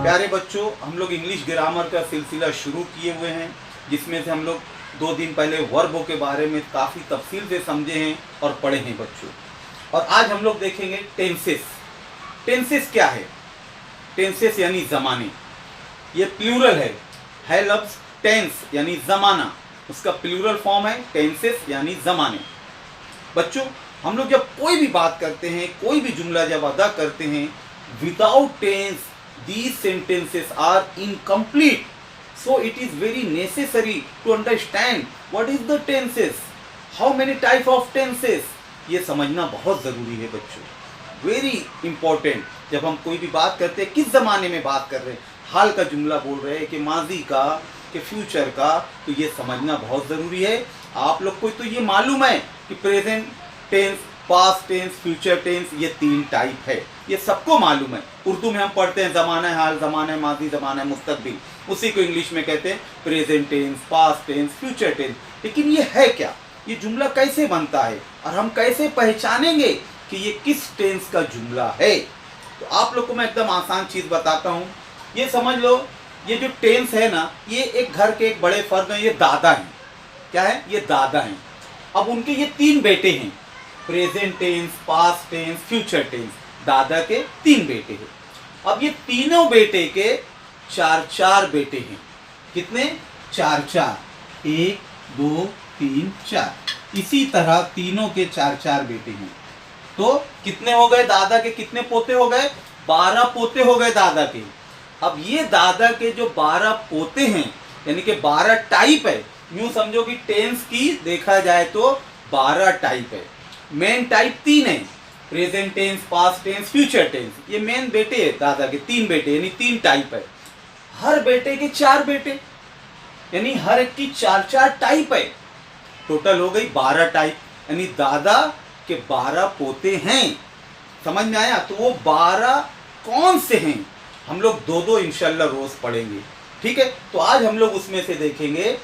प्यारे बच्चों, हम लोग इंग्लिश ग्रामर का सिलसिला शुरू किए हुए हैं, जिसमें से हम लोग 2 दिन पहले वर्बों के बारे में काफ़ी तफसील से समझे हैं और पढ़े हैं बच्चों। और आज हम लोग देखेंगे टेंसेस। टेंसेस क्या है? टेंसेस यानी ज़माने। ये प्लूरल है लफ्ज़ टेंस यानी ज़माना, उसका प्लूरल फॉर्म है टेंसेस यानी ज़माने। बच्चों, हम लोग जब कोई भी बात करते हैं, कोई भी जुमला जब अदा करते हैं, without tense these sentences are incomplete, so it is very necessary to understand what is the tenses, how many type of tenses, ये समझना बहुत ज़रूरी है बच्चों, वेरी इंपॉर्टेंट। जब हम कोई भी बात करते हैं, किस ज़माने में बात कर रहे हैं, हाल का जुमला बोल रहे हैं कि माजी का कि फ्यूचर का, तो ये समझना बहुत ज़रूरी है। आप लोग को तो ये मालूम है कि present tense, past tense, future tense, ये 3 टाइप है, ये सबको मालूम है। उर्दू में हम पढ़ते हैं ज़माना हाल, ज़माना माजी, ज़माना मुस्तकबिल, उसी को इंग्लिश में कहते हैं present tense, past tense, future tense. लेकिन ये है क्या, ये जुमला कैसे बनता है और हम कैसे पहचानेंगे कि ये किस टेंस का जुमला है? तो आप लोग को मैं एकदम आसान चीज़ बताता हूँ। ये समझ लो, ये जो टेंस है ना, ये एक घर के एक बड़े फर्द हैं, ये दादा हैं। क्या है? ये दादा हैं। अब उनके ये 3 बेटे हैं, present tense, past tense, future tense. दादा के 3 बेटे हैं। अब ये तीनों बेटे के 4 बेटे हैं। कितने? 4। 1 2 3 4। इसी तरह तीनों के 4 बेटे हैं। तो कितने हो गए? दादा के कितने पोते हो गए? 12 पोते हो गए दादा के। अब ये दादा के जो 12 पोते हैं, यानी कि 12 टाइप है। यूं समझो कि टेंस की देखा जाए तो 12 टाइप है। मेन टाइप 3 है, present tense, past tense, future tense. ये मेन बेटे है दादा के, 3 बेटे, यानी 3 टाइप है। हर बेटे के 4 बेटे, यानी हर एक की 4 टाइप है। टोटल हो गई 12 टाइप, यानी दादा के 12 पोते हैं। समझ में आया? तो वो 12 कौन से हैं, हम लोग 2 इंशाल्लाह रोज पढ़ेंगे। ठीक है, तो आज हम लोग उसमें से देखेंगे।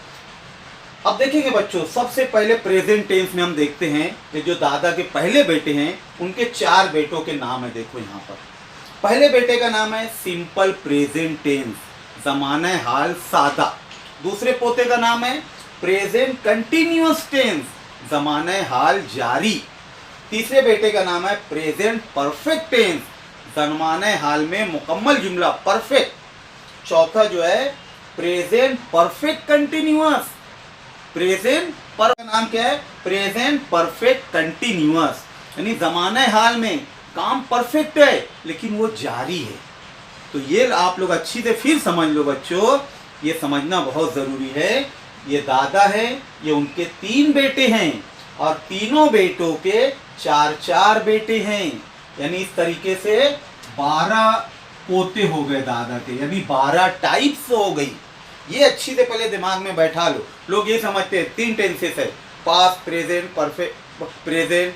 अब देखेंगे बच्चों, सबसे पहले प्रेजेंट टेंस में हम देखते हैं कि जो दादा के पहले बेटे हैं, उनके 4 बेटों के नाम है। देखो यहाँ पर पहले बेटे का नाम है सिंपल प्रेजेंट टेंस, ज़माना हाल सादा। दूसरे पोते का नाम है प्रेजेंट कंटिन्यूअस टेंस, ज़माना हाल जारी। तीसरे बेटे का नाम है प्रेजेंट परफेक्ट टेंस, ज़माना हाल में मुकम्मल जुमला परफेक्ट। चौथा जो है प्रेजेंट परफेक्ट कंटिन्यूअस, प्रेजेंट पर का नाम क्या है? प्रेजेंट परफेक्ट कंटिन्यूअस, यानी ज़माने हाल में काम परफेक्ट है लेकिन वो जारी है। तो ये आप लोग अच्छी से फिर समझ लो बच्चों, ये समझना बहुत ज़रूरी है। ये दादा है, ये उनके 3 बेटे हैं और तीनों बेटों के 4 बेटे हैं, यानी इस तरीके से 12 पोते हो गए दादा के, यानी 12 टाइप्स हो गई। ये अच्छी से पहले दिमाग में बैठा लो। लोग ये समझते हैं 3 टेंसेस है, past, present, perfect, present,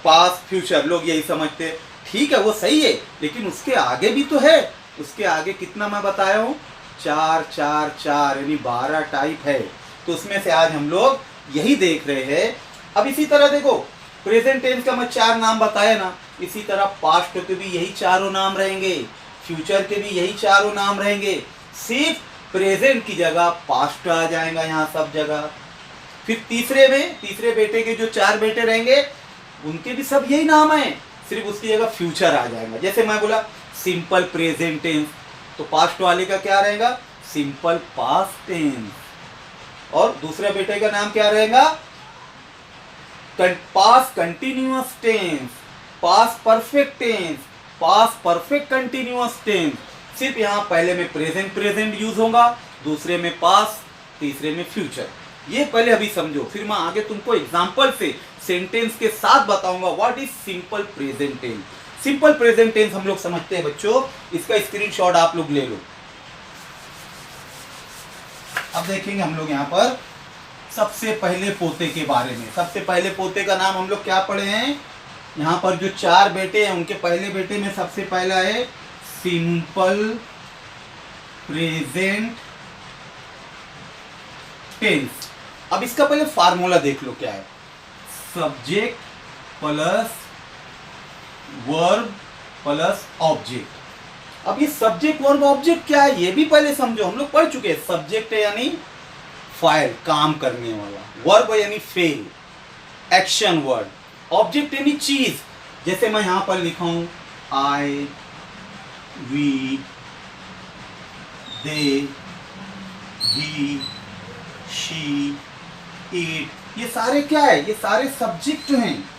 past, future, लोग यही समझते हैं। ठीक है, वो सही है, लेकिन उसके आगे भी तो है। उसके आगे कितना मैं बताया हूँ? 4 4 4, यानी 12 टाइप है। तो उसमें से आज हम लोग यही देख रहे हैं। अब इसी तरह देखो, प्रेजेंट टेंस का मैं 4 नाम बताया ना, इसी तरह पास्ट के भी यही 4 नाम रहेंगे, फ्यूचर के भी यही 4 नाम रहेंगे। सिर्फ प्रेजेंट की जगह पास्ट आ जाएगा यहाँ सब जगह। फिर तीसरे बेटे के जो 4 बेटे रहेंगे, उनके भी सब यही नाम है, सिर्फ उसकी जगह फ्यूचर आ जाएगा। जैसे मैं बोला सिंपल प्रेजेंट टेंस, तो पास्ट वाले का क्या रहेगा? Simple past tense. और दूसरे बेटे का नाम क्या रहेगा? Past continuous tense, past perfect tense, past perfect continuous tense. सिर्फ यहाँ पहले में प्रेजेंट यूज होगा, दूसरे में पास्ट, तीसरे में फ्यूचर। ये पहले अभी समझो, फिर मैं आगे तुमको एग्जांपल से सेंटेंस के साथ बताऊंगा what is simple present tense. Simple present tense हम लोग समझते हैं बच्चों, इसका स्क्रीनशॉट आप लोग ले लो। अब देखेंगे हम लोग यहाँ पर सबसे पहले पोते के बारे में। सबसे पहले पोते का नाम हम लोग क्या पढ़े हैं? यहाँ पर जो 4 बेटे हैं, उनके पहले बेटे में सबसे पहला है सिंपल प्रेजेंट टेंस। अब इसका पहले फार्मूला देख लो क्या है। Subject plus verb plus object. अब ये सब्जेक्ट वर्ब ऑब्जेक्ट क्या है ये भी पहले समझो, हम लोग पढ़ चुके हैं। सब्जेक्ट है यानी फाइल, काम करने वाला। वर्ब यानी फेल, एक्शन वर्ड। ऑब्जेक्ट यानी चीज, जैसे मैं यहां पर लिखा हूं I, we, they, he, she, it, ये सारे क्या है? ये सारे सब्जेक्ट हैं,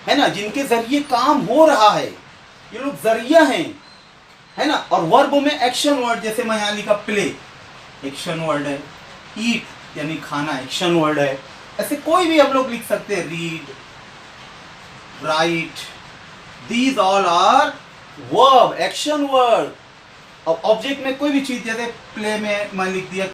है ना, जिनके जरिए काम हो रहा है। ये लोग जरिया हैं, है ना। और वर्ब में एक्शन वर्ड, जैसे मैं यहां लिखा प्ले, एक्शन वर्ड है। ईट यानी खाना, एक्शन वर्ड है। ऐसे कोई भी हम लोग लिख सकते हैं, read, write, these all are verb, action word. और ऑब्जेक्ट में कोई भी चीज, जैसे प्ले में मैं लिख दिया